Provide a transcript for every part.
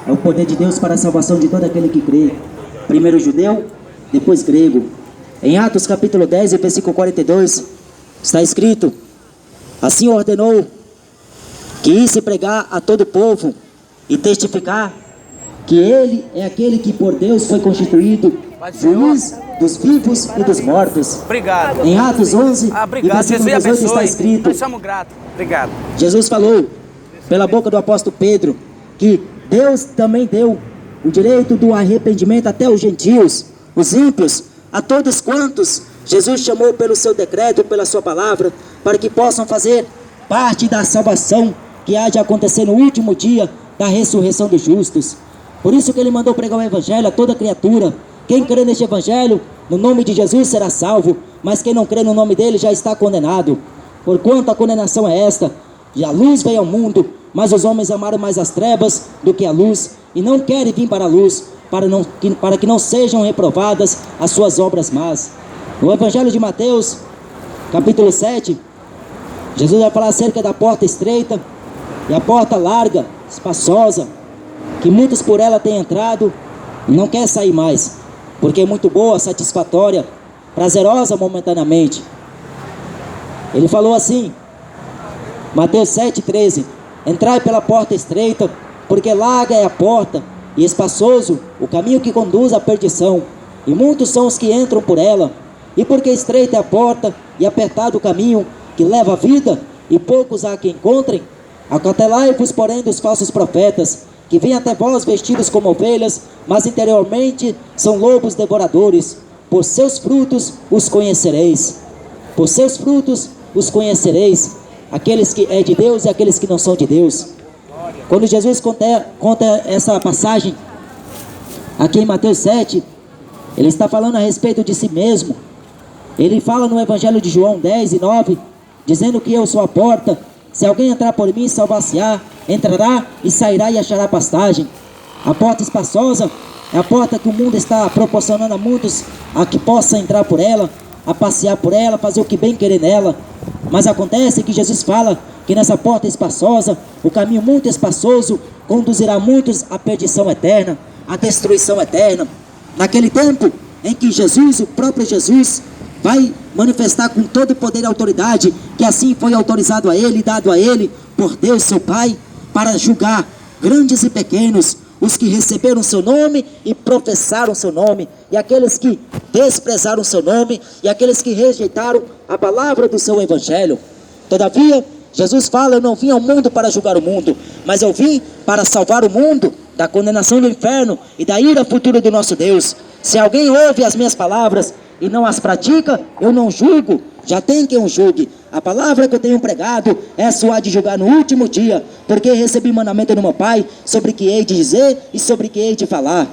É o poder de Deus para a salvação de todo aquele que crê. Primeiro judeu, depois grego. Em Atos capítulo 10, versículo 42, está escrito: assim ordenou que isse pregar a todo o povo e testificar que ele é aquele que por Deus foi constituído juiz dos vivos e dos mortos. Obrigado. Em Atos 11, e versículo 18 está escrito: nós somos gratos. Obrigado. Jesus falou pela boca do apóstolo Pedro que Deus também deu o direito do arrependimento até os gentios, os ímpios, a todos quantos Jesus chamou pelo seu decreto, pela sua palavra, para que possam fazer parte da salvação que há de acontecer no último dia da ressurreição dos justos. Por isso que ele mandou pregar o evangelho a toda criatura. Quem crê neste evangelho, no nome de Jesus será salvo, mas quem não crê no nome dele já está condenado. Porquanto a condenação é esta: e a luz veio ao mundo, mas os homens amaram mais as trevas do que a luz, e não querem vir para a luz, para que não sejam reprovadas as suas obras más. No evangelho de Mateus, capítulo 7, Jesus vai falar acerca da porta estreita e a porta larga, espaçosa, que muitos por ela têm entrado e não quer sair mais, porque é muito boa, satisfatória, prazerosa momentaneamente. Ele falou assim, Mateus 7,13: entrai pela porta estreita, porque larga é a porta e espaçoso o caminho que conduz à perdição, e muitos são os que entram por ela. E porque estreita é a porta e apertado o caminho que leva à vida, e poucos há que encontrem. Acautelai-vos, porém, dos falsos profetas, que vêm até vós vestidos como ovelhas, mas interiormente são lobos devoradores. Por seus frutos os conhecereis. Por seus frutos os conhecereis, aqueles que é de Deus e aqueles que não são de Deus. Quando Jesus conta essa passagem aqui em Mateus 7, ele está falando a respeito de si mesmo. Ele fala no Evangelho de João 10:9, dizendo que eu sou a porta. Se alguém entrar por mim, salvar-se-á, entrará e sairá e achará pastagem. A porta espaçosa é a porta que o mundo está proporcionando a muitos a que possam entrar por ela, a passear por ela, fazer o que bem querer nela. Mas acontece que Jesus fala que nessa porta espaçosa, o caminho muito espaçoso conduzirá muitos à perdição eterna, à destruição eterna. Naquele tempo em que Jesus, o próprio Jesus, vai manifestar com todo o poder e autoridade, que assim foi autorizado a ele, dado a ele por Deus seu Pai, para julgar grandes e pequenos, os que receberam seu nome e professaram seu nome, e aqueles que desprezaram seu nome, e aqueles que rejeitaram a palavra do seu evangelho. Todavia, Jesus fala: eu não vim ao mundo para julgar o mundo, mas eu vim para salvar o mundo da condenação do inferno e da ira futura do nosso Deus. Se alguém ouve as minhas palavras e não as pratica, eu não julgo, já tem quem o julgue. A palavra que eu tenho pregado, essa há de julgar no último dia, porque recebi mandamento do meu Pai, sobre que hei de dizer e sobre que hei de falar.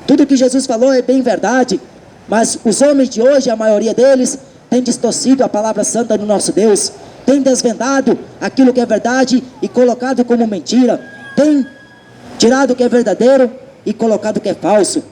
Tudo que Jesus falou é bem verdade, mas os homens de hoje, a maioria deles, têm distorcido a palavra santa do nosso Deus, têm desvendado aquilo que é verdade e colocado como mentira, têm tirado o que é verdadeiro e colocado o que é falso.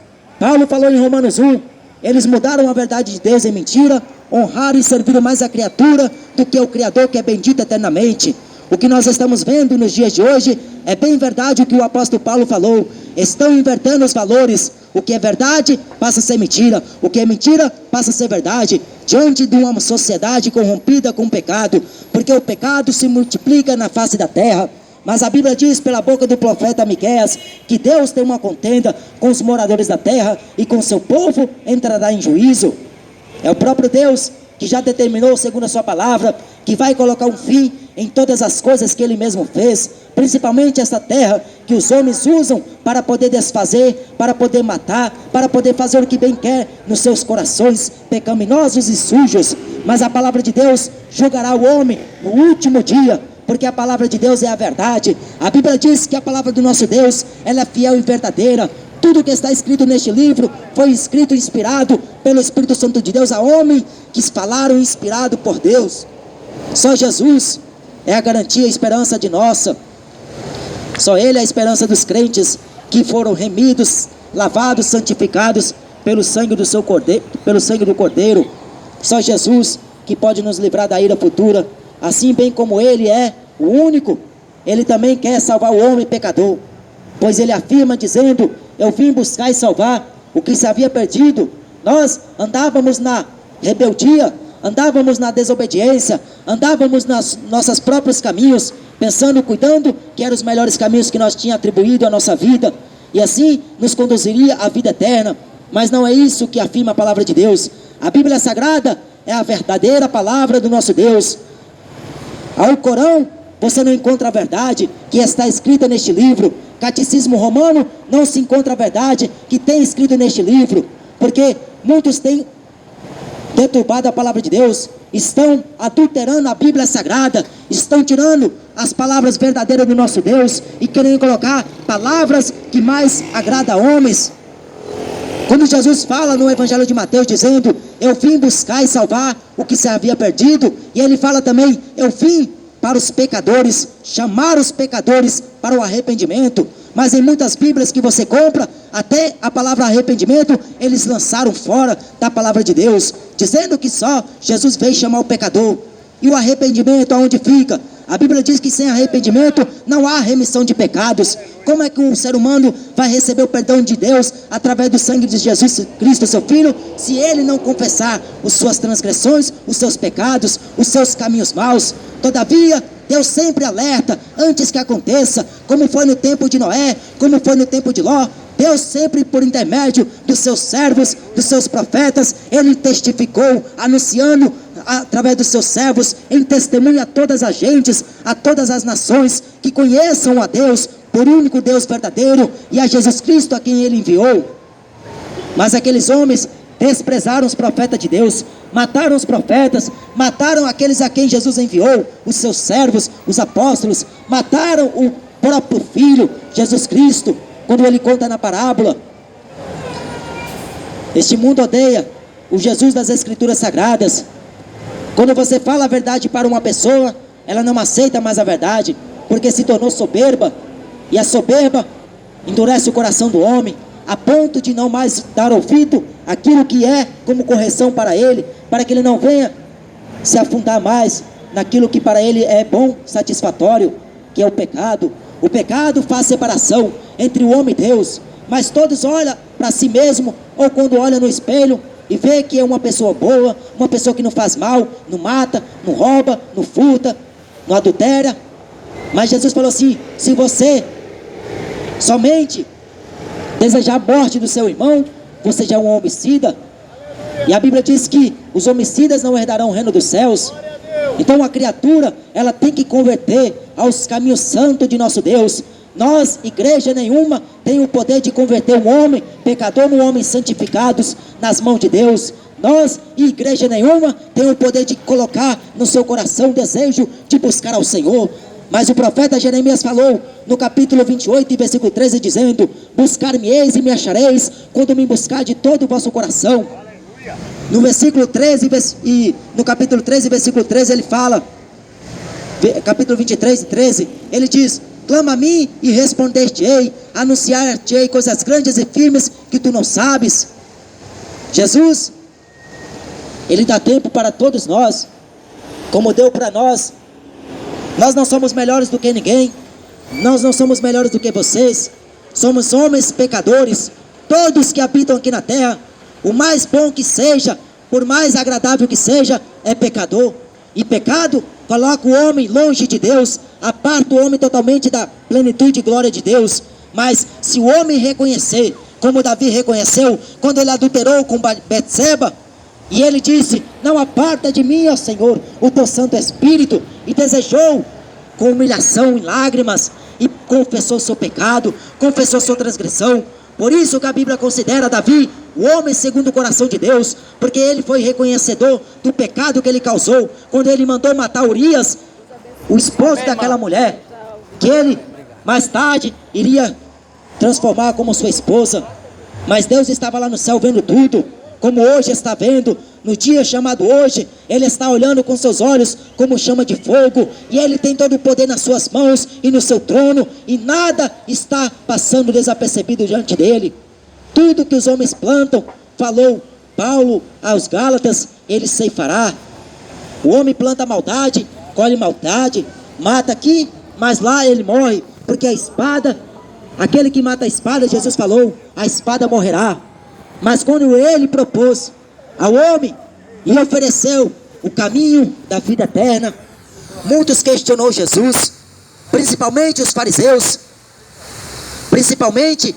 Paulo falou em Romanos 1, eles mudaram a verdade de Deus em mentira, honraram e serviram mais a criatura do que o Criador, que é bendito eternamente. O que nós estamos vendo nos dias de hoje é bem verdade o que o apóstolo Paulo falou. Estão invertendo os valores. O que é verdade passa a ser mentira, o que é mentira passa a ser verdade, diante de uma sociedade corrompida com o pecado, porque o pecado se multiplica na face da terra. Mas a Bíblia diz pela boca do profeta Miqueias que Deus tem uma contenda com os moradores da terra e com seu povo entrará em juízo. É o próprio Deus que já determinou, segundo a sua palavra, que vai colocar um fim em todas as coisas que ele mesmo fez, principalmente essa terra que os homens usam para poder desfazer, para poder matar, para poder fazer o que bem quer nos seus corações pecaminosos e sujos. Mas a palavra de Deus julgará o homem no último dia, porque a palavra de Deus é a verdade. A Bíblia diz que a palavra do nosso Deus, ela é fiel e verdadeira. Tudo que está escrito neste livro foi escrito e inspirado pelo Espírito Santo de Deus a homens que falaram inspirado por Deus. Só Jesus é a garantia e a esperança de nossa. Só Ele é a esperança dos crentes que foram remidos, lavados, santificados pelo sangue do seu Cordeiro, pelo sangue do Cordeiro. Só Jesus que pode nos livrar da ira futura. Assim bem como Ele é o único, Ele também quer salvar o homem pecador. Pois ele afirma dizendo: eu vim buscar e salvar o que se havia perdido. Nós andávamos na rebeldia, andávamos na desobediência, andávamos nos nossos próprios caminhos, pensando, cuidando que eram os melhores caminhos que nós tínhamos atribuído à nossa vida, e assim nos conduziria à vida eterna. Mas não é isso que afirma a palavra de Deus. A Bíblia Sagrada é a verdadeira palavra do nosso Deus. Ao Corão você não encontra a verdade que está escrita neste livro. Catecismo Romano não se encontra a verdade que tem escrito neste livro, porque muitos têm deturbado a palavra de Deus, estão adulterando a Bíblia Sagrada, estão tirando as palavras verdadeiras do nosso Deus e querendo colocar palavras que mais agradam a homens. Quando Jesus fala no Evangelho de Mateus dizendo: eu vim buscar e salvar o que se havia perdido, e ele fala também: eu vim para os pecadores, chamar os pecadores para o arrependimento. Mas em muitas Bíblias que você compra, até a palavra arrependimento eles lançaram fora da palavra de Deus, dizendo que só Jesus veio chamar o pecador. E o arrependimento aonde fica? A Bíblia diz que sem arrependimento não há remissão de pecados. Como é que um ser humano vai receber o perdão de Deus através do sangue de Jesus Cristo, seu Filho, se ele não confessar as suas transgressões, os seus pecados, os seus caminhos maus? Todavia, Deus sempre alerta antes que aconteça, como foi no tempo de Noé, como foi no tempo de Ló. Deus sempre, por intermédio dos seus servos, dos seus profetas, ele testificou, anunciando através dos seus servos, em testemunho a todas as gentes, a todas as nações, que conheçam a Deus, por único Deus verdadeiro, e a Jesus Cristo a quem ele enviou. Mas aqueles homens desprezaram os profetas de Deus, mataram os profetas, mataram aqueles a quem Jesus enviou, os seus servos, os apóstolos, mataram o próprio Filho, Jesus Cristo. Quando ele conta na parábola: este mundo odeia o Jesus das Escrituras Sagradas. Quando você fala a verdade para uma pessoa, ela não aceita mais a verdade, porque se tornou soberba, e a soberba endurece o coração do homem, a ponto de não mais dar ouvido àquilo que é como correção para ele, para que ele não venha se afundar mais naquilo que para ele é bom, satisfatório, que é o pecado. O pecado faz separação entre o homem e Deus, mas todos olham para si mesmo, ou quando olham no espelho e vê que é uma pessoa boa, uma pessoa que não faz mal, não mata, não rouba, não furta, não adultera. Mas Jesus falou assim: se você somente desejar a morte do seu irmão, você já é um homicida. E a Bíblia diz que os homicidas não herdarão o reino dos céus. Então a criatura, ela tem que converter aos caminhos santos de nosso Deus. Nós, igreja nenhuma, tem o poder de converter um homem pecador num homem santificados nas mãos de Deus. Nós, igreja nenhuma, tem o poder de colocar no seu coração o desejo de buscar ao Senhor. Mas o profeta Jeremias falou no capítulo 28, versículo 13, dizendo: buscar-me-eis e me achareis, quando me buscar de todo o vosso coração. No versículo 13 e no capítulo 13, versículo 13, ele fala, capítulo 23, 13, ele diz: clama a mim e responder-te-ei, anunciar-te-ei coisas grandes e firmes que tu não sabes. Jesus, ele dá tempo para todos nós, como deu para nós. Nós não somos melhores do que ninguém, nós não somos melhores do que vocês, somos homens pecadores, todos que habitam aqui na terra. O mais bom que seja, por mais agradável que seja, é pecador. E pecado coloca o homem longe de Deus, aparta o homem totalmente da plenitude e glória de Deus. Mas se o homem reconhecer, como Davi reconheceu, quando ele adulterou com Betseba, e ele disse: não aparta de mim, ó Senhor, o teu Santo Espírito, e desejou com humilhação e lágrimas, e confessou seu pecado, confessou sua transgressão. Por isso que a Bíblia considera Davi o homem segundo o coração de Deus, porque ele foi reconhecedor do pecado que ele causou, quando ele mandou matar Urias, o esposo daquela mulher, que ele mais tarde iria transformar como sua esposa. Mas Deus estava lá no céu vendo tudo, como hoje está vendo. No dia chamado hoje, ele está olhando com seus olhos como chama de fogo, e ele tem todo o poder nas suas mãos e no seu trono, e nada está passando desapercebido diante dele. Tudo que os homens plantam, falou Paulo aos Gálatas, ele ceifará. O homem planta maldade, colhe maldade, mata aqui, mas lá ele morre, porque a espada aquele que mata a espada, Jesus falou, a espada morrerá. Mas quando ele propôs ao homem e ofereceu o caminho da vida eterna, muitos questionou Jesus, principalmente os fariseus, principalmente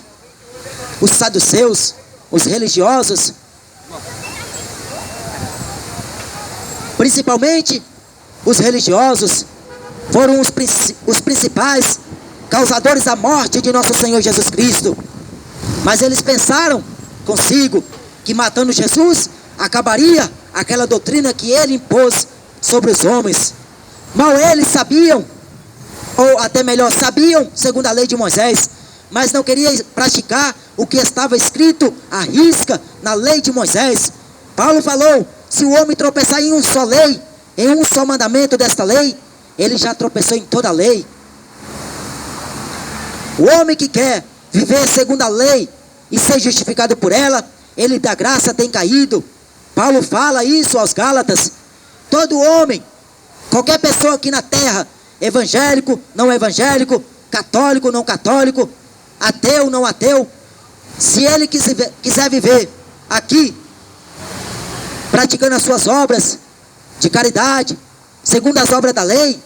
os saduceus, os religiosos, principalmente os religiosos, foram os principais causadores da morte de nosso Senhor Jesus Cristo. Mas eles pensaram consigo que matando Jesus acabaria aquela doutrina que ele impôs sobre os homens. Mal eles sabiam, ou até melhor, sabiam segundo a lei de Moisés, mas não queriam praticar o que estava escrito à risca na lei de Moisés. Paulo falou, se o homem tropeçar em um só lei, em um só mandamento desta lei, ele já tropeçou em toda a lei. O homem que quer viver segundo a lei e ser justificado por ela, ele da graça tem caído. Paulo fala isso aos Gálatas. Todo homem, qualquer pessoa aqui na terra, evangélico, não evangélico, católico, não católico, ateu, não ateu, se ele quiser viver aqui, praticando as suas obras de caridade, segundo as obras da lei,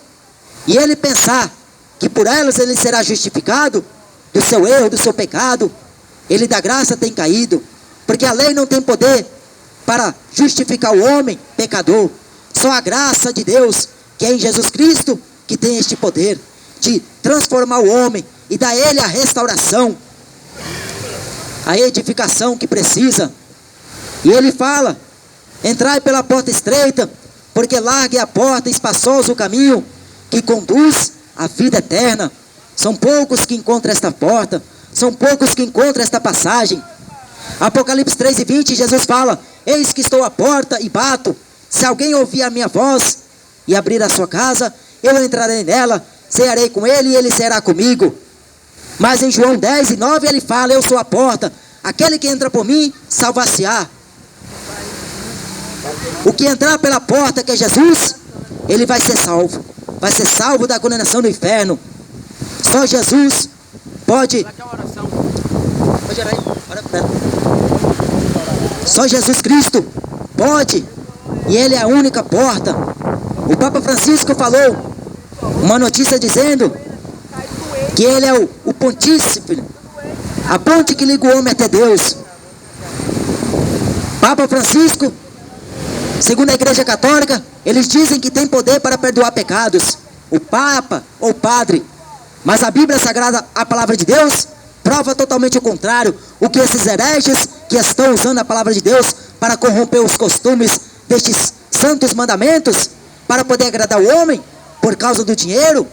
e ele pensar que por elas ele será justificado do seu erro, do seu pecado, ele da graça tem caído, porque a lei não tem poder para justificar o homem pecador. Só a graça de Deus, que é em Jesus Cristo, que tem este poder de transformar o homem e dar a ele a restauração, a edificação que precisa. E ele fala, entrai pela porta estreita, porque larga é a porta, espaçoso o caminho que conduz à vida eterna. São poucos que encontram esta porta, são poucos que encontram esta passagem. Apocalipse 3:20, Jesus fala, eis que estou à porta e bato, se alguém ouvir a minha voz e abrir a sua casa, eu entrarei nela, cearei com ele e ele será comigo. Mas em João 10:9 ele fala, eu sou a porta, aquele que entra por mim, salvar-se-á. O que entrar pela porta, que é Jesus, ele vai ser salvo da condenação do inferno. Só Jesus pode. Só Jesus Cristo pode, e ele é a única porta. O Papa Francisco falou uma notícia dizendo que ele é o pontífice, a ponte que liga o homem até Deus. Papa Francisco, segundo a Igreja Católica, eles dizem que tem poder para perdoar pecados, o Papa ou o Padre. Mas a Bíblia Sagrada, a Palavra de Deus, prova totalmente o contrário. O que esses hereges que estão usando a Palavra de Deus para corromper os costumes destes santos mandamentos, para poder agradar o homem, por causa do dinheiro,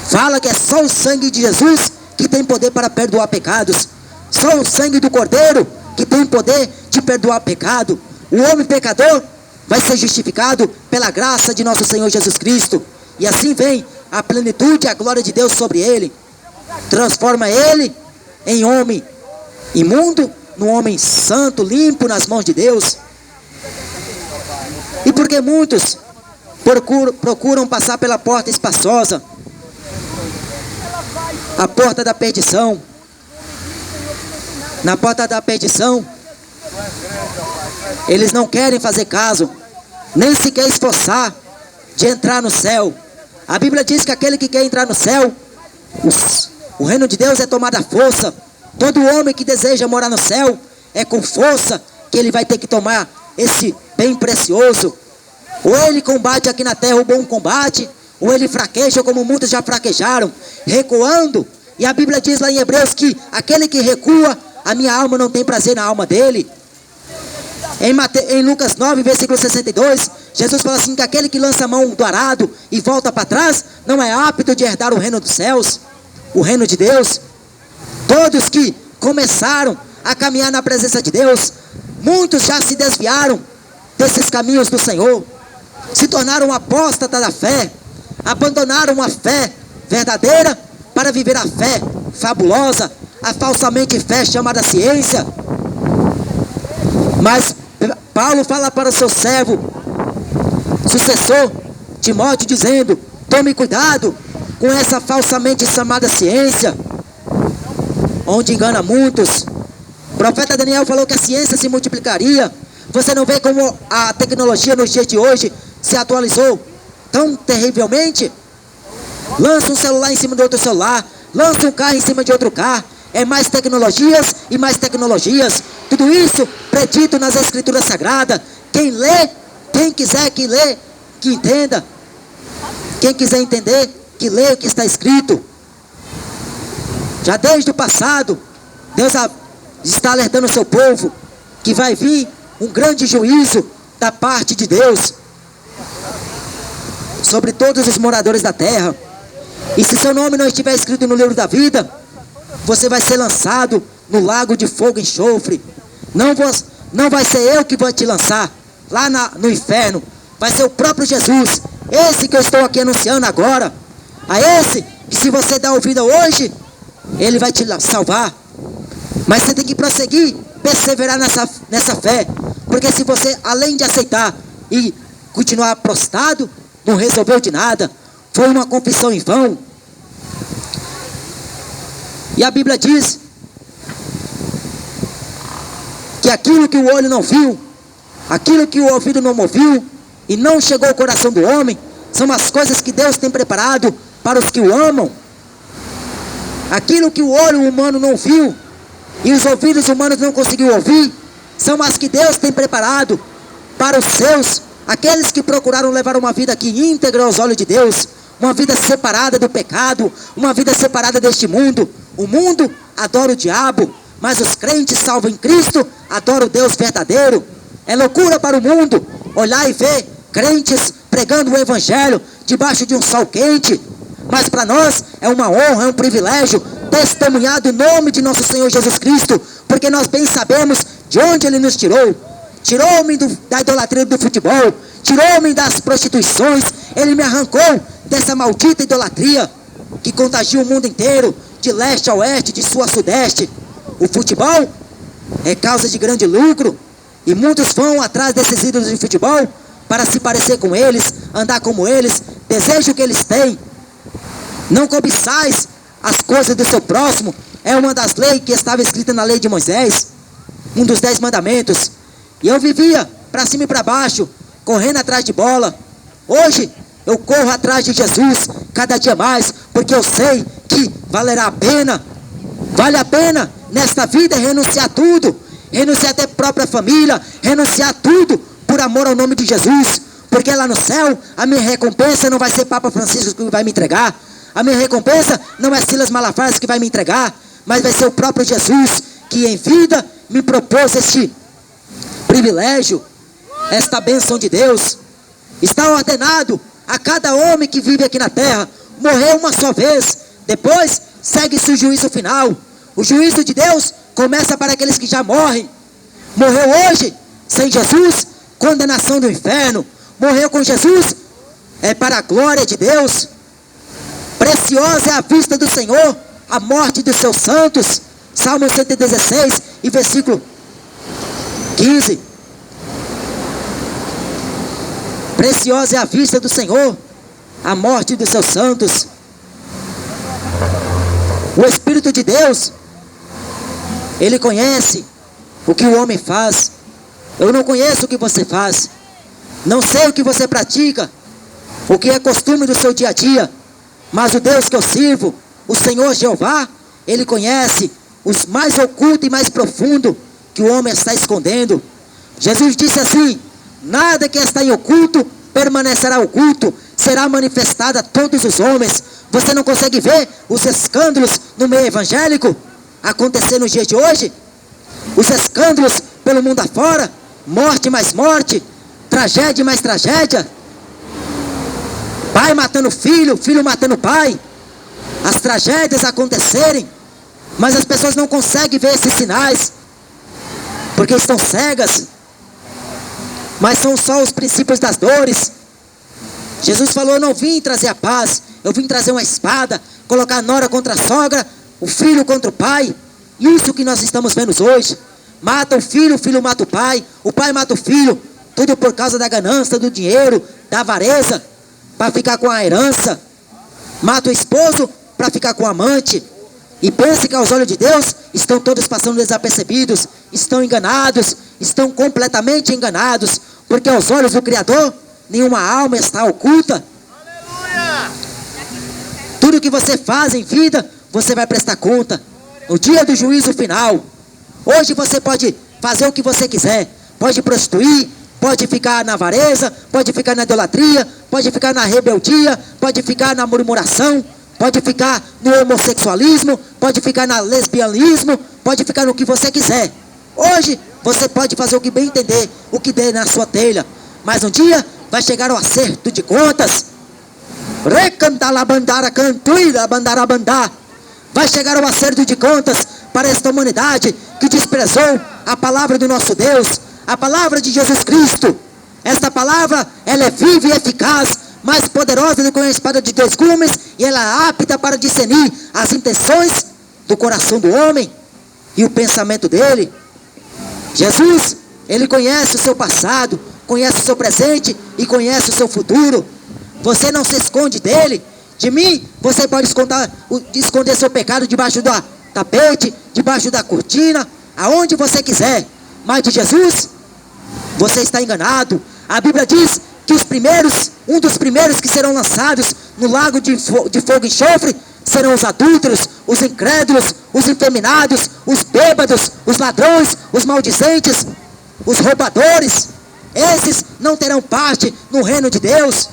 fala que é só o sangue de Jesus que tem poder para perdoar pecados. Só o sangue do Cordeiro que tem poder de perdoar pecado. O homem pecador vai ser justificado pela graça de nosso Senhor Jesus Cristo. E assim vem a plenitude e a glória de Deus sobre ele. Transforma ele em homem imundo, num homem santo, limpo nas mãos de Deus. E porque muitos procuram passar pela porta espaçosa, a porta da perdição. Na porta da perdição, eles não querem fazer caso, nem sequer esforçar de entrar no céu. A Bíblia diz que aquele que quer entrar no céu, o reino de Deus é tomado à força. Todo homem que deseja morar no céu, é com força que ele vai ter que tomar esse bem precioso. Ou ele combate aqui na terra o bom combate, ou ele fraqueja como muitos já fraquejaram, recuando. E a Bíblia diz lá em Hebreus que aquele que recua, a minha alma não tem prazer na alma dele. Em Lucas 9, versículo 62, Jesus fala assim, que aquele que lança a mão do arado e volta para trás, não é apto de herdar o reino dos céus, o reino de Deus. Todos que começaram a caminhar na presença de Deus, muitos já se desviaram desses caminhos do Senhor, se tornaram apóstatas da fé, abandonaram a fé verdadeira para viver a fé fabulosa, a falsamente fé chamada ciência. Mas Paulo fala para o seu servo, sucessor Timóteo, dizendo, tome cuidado com essa falsamente chamada ciência. onde engana muitos. O profeta Daniel falou que a ciência se multiplicaria. Você não vê como a tecnologia nos dias de hoje se atualizou tão terrivelmente? Lança um celular em cima de outro celular, lança um carro em cima de outro carro. É mais tecnologias e mais tecnologias. Tudo isso predito nas escrituras sagradas. Quem lê, quem quiser que lê, que entenda. Quem quiser entender, que lê o que está escrito. Já desde o passado, Deus está alertando o seu povo que vai vir um grande juízo da parte de Deus sobre todos os moradores da terra. E se seu nome não estiver escrito no livro da vida, você vai ser lançado no lago de fogo e enxofre. Não vai ser eu que vou te lançar lá no inferno. Vai ser o próprio Jesus, esse que eu estou aqui anunciando agora. A esse que, se você der ouvida hoje, ele vai te salvar. Mas você tem que prosseguir, perseverar nessa fé. Porque se você, além de aceitar e continuar prostrado, não resolveu de nada, foi uma confissão em vão. E a Bíblia diz que aquilo que o olho não viu, aquilo que o ouvido não ouviu e não chegou ao coração do homem, são as coisas que Deus tem preparado para os que o amam. Aquilo que o olho humano não viu e os ouvidos humanos não conseguiu ouvir, são as que Deus tem preparado para os seus, aqueles que procuraram levar uma vida aqui íntegra aos olhos de Deus, uma vida separada do pecado, uma vida separada deste mundo. O mundo adora o diabo, mas os crentes salvos em Cristo adoram o Deus verdadeiro. É loucura para o mundo olhar e ver crentes pregando o evangelho debaixo de um sol quente. Mas para nós é uma honra, é um privilégio testemunhar do nome de nosso Senhor Jesus Cristo, porque nós bem sabemos de onde Ele nos tirou. Tirou-me da idolatria do futebol, tirou-me das prostituições. Ele me arrancou dessa maldita idolatria que contagia o mundo inteiro, de leste a oeste, de sul a sudeste. O futebol é causa de grande lucro, e muitos vão atrás desses ídolos de futebol para se parecer com eles, andar como eles, desejo que eles têm. Não cobiçais as coisas do seu próximo, é uma das leis que estava escrita na lei de Moisés, um dos 10 mandamentos. E eu vivia para cima e para baixo, correndo atrás de bola. Hoje eu corro atrás de Jesus cada dia mais, porque eu sei que valerá a pena. Vale a pena nesta vida renunciar tudo, renunciar até a própria família, renunciar tudo por amor ao nome de Jesus. Porque lá no céu a minha recompensa não vai ser Papa Francisco que vai me entregar, a minha recompensa não é Silas Malafares que vai me entregar, mas vai ser o próprio Jesus que em vida me propôs este privilégio, esta bênção de Deus. Está ordenado a cada homem que vive aqui na terra morrer uma só vez, depois segue-se o juízo final. O juízo de Deus começa para aqueles que já morrem. Morreu hoje sem Jesus, condenação do inferno. Morreu com Jesus, é para a glória de Deus. Preciosa é a vista do Senhor a morte dos seus santos. Salmo 116 e versículo 15. Preciosa é a vista do Senhor a morte dos seus santos. O Espírito de Deus, Ele conhece o que o homem faz. Eu não conheço o que você faz, não sei o que você pratica, o que é costume do seu dia a dia, mas o Deus que eu sirvo, o Senhor Jeová, Ele conhece os mais ocultos e mais profundos que o homem está escondendo. Jesus disse assim: nada que está em oculto permanecerá oculto, será manifestado a todos os homens. Você não consegue ver os escândalos no meio evangélico acontecer nos dias de hoje? Os escândalos pelo mundo afora, morte mais morte, tragédia mais tragédia, pai matando filho, filho matando pai, as tragédias acontecerem, mas as pessoas não conseguem ver esses sinais, porque estão cegas. Mas são só os princípios das dores. Jesus falou: eu não vim trazer a paz, eu vim trazer uma espada, colocar a nora contra a sogra, o filho contra o pai. Isso que nós estamos vendo hoje. Mata o filho mata o pai mata o filho, tudo por causa da ganância, do dinheiro, da avareza, para ficar com a herança. Mata o esposo para ficar com o amante. E pense que aos olhos de Deus estão todos passando desapercebidos, estão enganados, estão completamente enganados, porque aos olhos do Criador nenhuma alma está oculta. Aleluia! Tudo que você faz em vida, você vai prestar conta no dia do juízo final. Hoje você pode fazer o que você quiser, pode prostituir, pode ficar na avareza, pode ficar na idolatria, pode ficar na rebeldia, pode ficar na murmuração, pode ficar no homossexualismo, pode ficar no lesbianismo, pode ficar no que você quiser. Hoje você pode fazer o que bem entender, o que der na sua telha, mas um dia vai chegar o acerto de contas. Vai chegar o acerto de contas para esta humanidade que desprezou a palavra do nosso Deus, a palavra de Jesus Cristo. Esta palavra, ela é viva e eficaz, mais poderosa do que uma espada de 2 gumes, e ela é apta para discernir as intenções do coração do homem e o pensamento dele. Jesus, ele conhece o seu passado, conhece o seu presente e conhece o seu futuro. Você não se esconde dele. De mim, você pode esconder seu pecado debaixo do tapete, debaixo da cortina, aonde você quiser. Mas de Jesus, você está enganado. A Bíblia diz que um dos primeiros que serão lançados no lago de fogo e enxofre serão os adúlteros, os incrédulos, os efeminados, os bêbados, os ladrões, os maldizentes, os roubadores. Esses não terão parte no reino de Deus,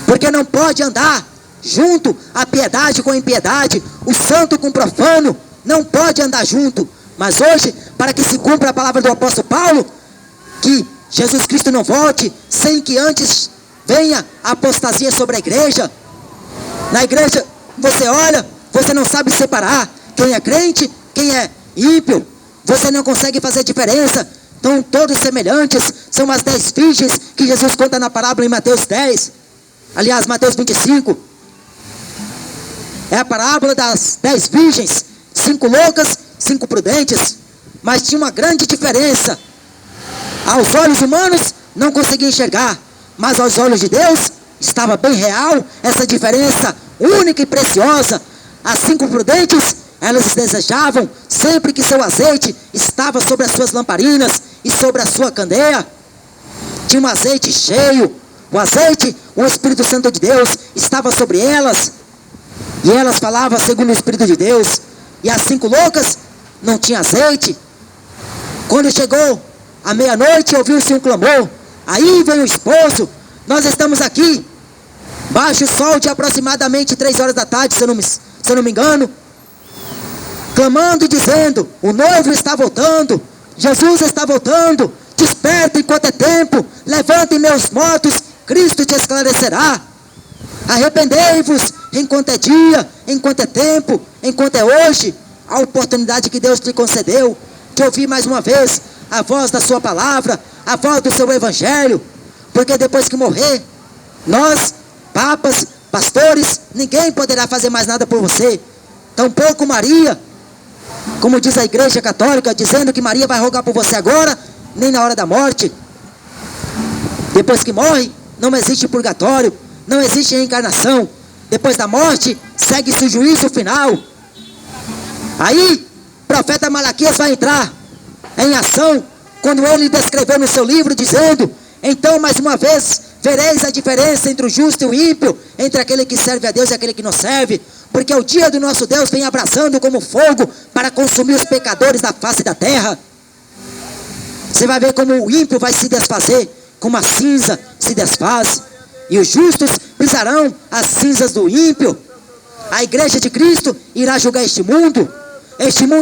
porque não pode andar junto a piedade com a impiedade, o santo com o profano, não pode andar junto. Mas hoje, para que se cumpra a palavra do apóstolo Paulo, que Jesus Cristo não volte sem que antes venha a apostasia sobre a igreja. Na igreja, você olha, você não sabe separar quem é crente, quem é ímpio. Você não consegue fazer diferença. Estão todos semelhantes. São as 10 virgens que Jesus conta na parábola em Mateus 10. Aliás, Mateus 25. É a parábola das 10 virgens. 5 loucas, 5 prudentes. Mas tinha uma grande diferença. Aos olhos humanos não conseguia enxergar, mas aos olhos de Deus estava bem real essa diferença única e preciosa. As 5 prudentes, elas desejavam sempre que seu azeite estava sobre as suas lamparinas e sobre a sua candeia. Tinha um azeite cheio. O azeite, o Espírito Santo de Deus estava sobre elas, e elas falavam segundo o Espírito de Deus. E as 5 loucas não tinham azeite. Quando chegou à meia-noite, ouviu-se um clamor. Aí veio o esposo. Nós estamos aqui baixo o sol de aproximadamente 3 horas da tarde, se eu não me engano, clamando e dizendo: o noivo está voltando, Jesus está voltando, desperta enquanto é tempo, levantem meus mortos, Cristo te esclarecerá. Arrependei-vos enquanto é dia, enquanto é tempo, enquanto é hoje. A oportunidade que Deus te concedeu de ouvir mais uma vez a voz da sua palavra, a voz do seu evangelho. Porque depois que morrer, nós, papas, pastores, ninguém poderá fazer mais nada por você. Tampouco Maria, como diz a igreja católica, dizendo que Maria vai rogar por você agora, nem na hora da morte. Depois que morre, não existe purgatório, não existe reencarnação. Depois da morte, segue-se o juízo final. Aí, o profeta Malaquias vai entrar em ação, quando ele descreveu no seu livro, dizendo: então, mais uma vez, vereis a diferença entre o justo e o ímpio, entre aquele que serve a Deus e aquele que não serve, porque o dia do nosso Deus vem abraçando como fogo para consumir os pecadores da face da terra. Você vai ver como o ímpio vai se desfazer, como a cinza se desfaz, e os justos pisarão as cinzas do ímpio. A igreja de Cristo irá julgar este mundo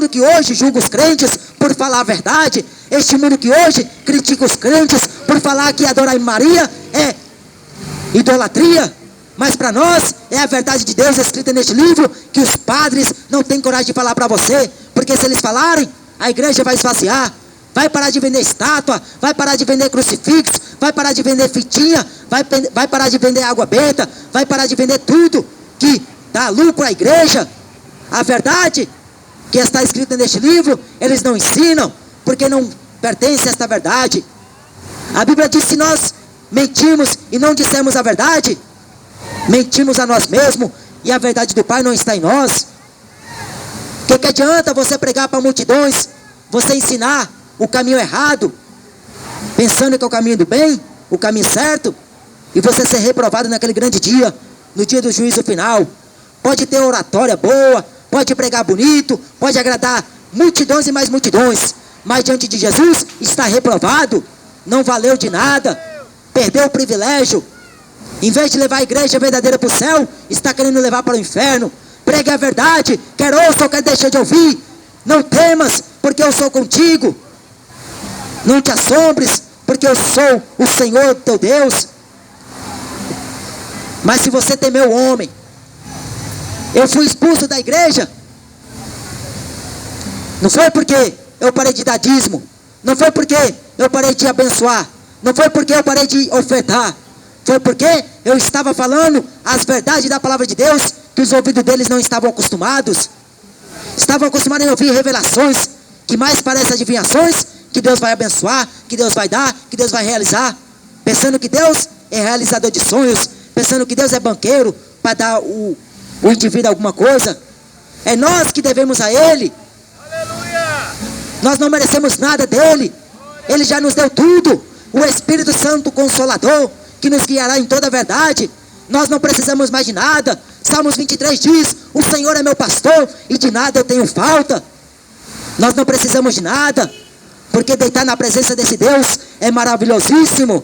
que hoje julga os crentes por falar a verdade, este mundo que hoje critica os crentes por falar que adorar Maria é idolatria. Mas para nós é a verdade de Deus escrita neste livro, que os padres não têm coragem de falar para você, porque se eles falarem, a igreja vai esvaziar, vai parar de vender estátua, vai parar de vender crucifixo, vai parar de vender fitinha, vai parar de vender água benta, vai parar de vender tudo que dá lucro à igreja. A verdade que está escrita neste livro, eles não ensinam, porque não pertence a esta verdade. A Bíblia diz: se nós mentimos e não dissemos a verdade, mentimos a nós mesmos, e a verdade do Pai não está em nós. Que adianta você pregar para multidões, você ensinar o caminho errado, pensando que é o caminho do bem, o caminho certo, e você ser reprovado naquele grande dia, no dia do juízo final? Pode ter oratória boa, pode pregar bonito, pode agradar multidões e mais multidões, mas diante de Jesus está reprovado, não valeu de nada, perdeu o privilégio. Em vez de levar a igreja verdadeira para o céu, está querendo levar para o inferno. Pregue a verdade, quer ouça ou quer deixar de ouvir. Não temas, porque eu sou contigo. Não te assombres, porque eu sou o Senhor teu Deus. Mas se você temer o homem, eu fui expulso da igreja, não foi porque eu parei de dar dízimo, não foi porque eu parei de abençoar, não foi porque eu parei de ofertar, foi porque eu estava falando as verdades da palavra de Deus, que os ouvidos deles não estavam acostumados. Estavam acostumados a ouvir revelações que mais parecem adivinhações, que Deus vai abençoar, que Deus vai dar, que Deus vai realizar, pensando que Deus é realizador de sonhos, pensando que Deus é banqueiro para dar o indivíduo alguma coisa. É nós que devemos a Ele. Aleluia! Nós não merecemos nada dele. Ele já nos deu tudo. O Espírito Santo Consolador, que nos guiará em toda a verdade. Nós não precisamos mais de nada. Salmos 23 diz: o Senhor é meu pastor e de nada eu tenho falta. Nós não precisamos de nada, porque deitar na presença desse Deus é maravilhosíssimo.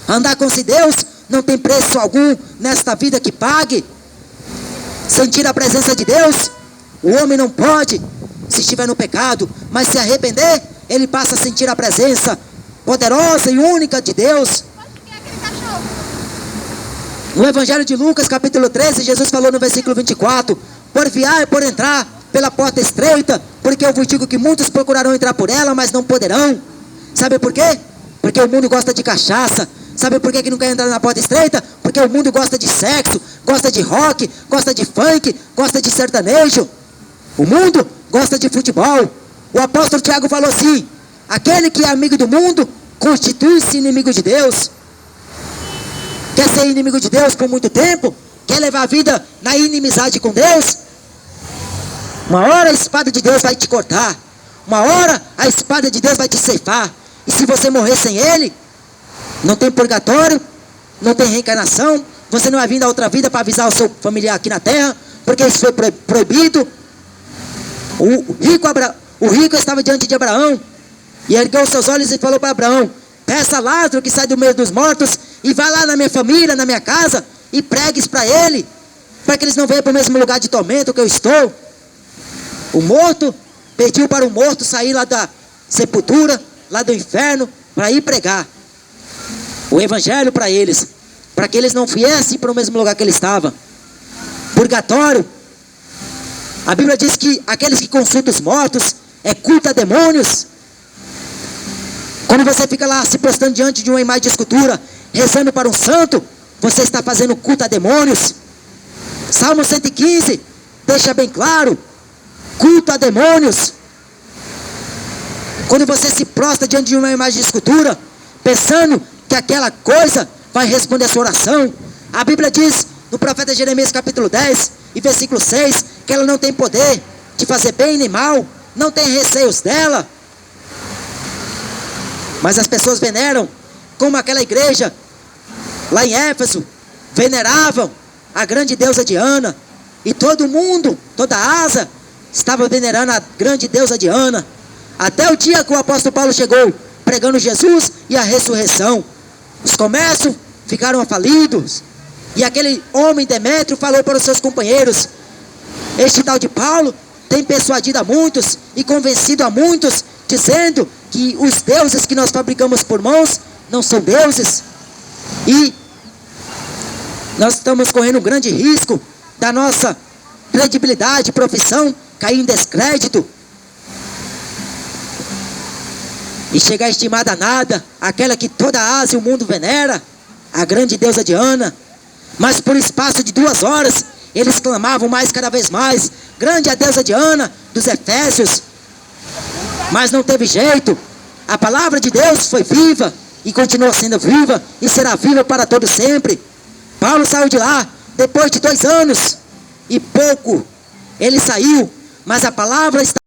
Andar com esse Deus não tem preço algum nesta vida que pague. Sentir a presença de Deus, o homem não pode, se estiver no pecado, mas se arrepender, ele passa a sentir a presença poderosa e única de Deus. No Evangelho de Lucas, capítulo 13, Jesus falou no versículo 24: por viar e por entrar pela porta estreita, porque eu vos digo que muitos procurarão entrar por ela, mas não poderão. Sabe por quê? Porque o mundo gosta de cachaça. Sabe por que não quer entrar na porta estreita? Porque o mundo gosta de sexo, gosta de rock, gosta de funk, gosta de sertanejo. O mundo gosta de futebol. O apóstolo Tiago falou assim: aquele que é amigo do mundo constitui-se inimigo de Deus. Quer ser inimigo de Deus por muito tempo? Quer levar a vida na inimizade com Deus? Uma hora a espada de Deus vai te cortar. Uma hora a espada de Deus vai te ceifar. E se você morrer sem Ele, não tem purgatório, não tem reencarnação, você não vai vir da outra vida para avisar o seu familiar aqui na terra, porque isso foi proibido. O rico estava diante de Abraão e ergueu seus olhos e falou para Abraão: peça Lázaro que sai do meio dos mortos e vá lá na minha família, na minha casa, e pregues para ele, para que eles não venham para o mesmo lugar de tormento que eu estou. O morto pediu para o morto sair lá da sepultura, lá do inferno, para ir pregar o evangelho para eles, para que eles não viessem para o mesmo lugar que ele estava. Purgatório, a Bíblia diz que aqueles que consultam os mortos é culto a demônios. Quando você fica lá se postando diante de uma imagem de escultura, rezando para um santo, você está fazendo culto a demônios. Salmo 115 deixa bem claro: culto a demônios. Quando você se prostra diante de uma imagem de escultura, pensando que aquela coisa vai responder a sua oração, a Bíblia diz no profeta Jeremias capítulo 10 e versículo 6, que ela não tem poder de fazer bem nem mal, não tem receios dela. Mas as pessoas veneram, como aquela igreja lá em Éfeso veneravam a grande deusa Diana, e todo mundo, toda a Ásia estava venerando a grande deusa Diana, até o dia que o apóstolo Paulo chegou pregando Jesus e a ressurreição. Os comércios ficaram falidos, e aquele homem Demétrio falou para os seus companheiros: este tal de Paulo tem persuadido a muitos e convencido a muitos, dizendo que os deuses que nós fabricamos por mãos não são deuses, e nós estamos correndo um grande risco da nossa credibilidade, profissão cair em descrédito e chegar estimada a nada, aquela que toda a Ásia e o mundo venera, a grande deusa Diana. Mas por espaço de 2 horas, eles clamavam mais, cada vez mais: grande é a deusa Diana dos Efésios. Mas não teve jeito, a palavra de Deus foi viva, e continua sendo viva, e será viva para todo sempre. Paulo saiu de lá, depois de 2 anos e pouco, ele saiu, mas a palavra está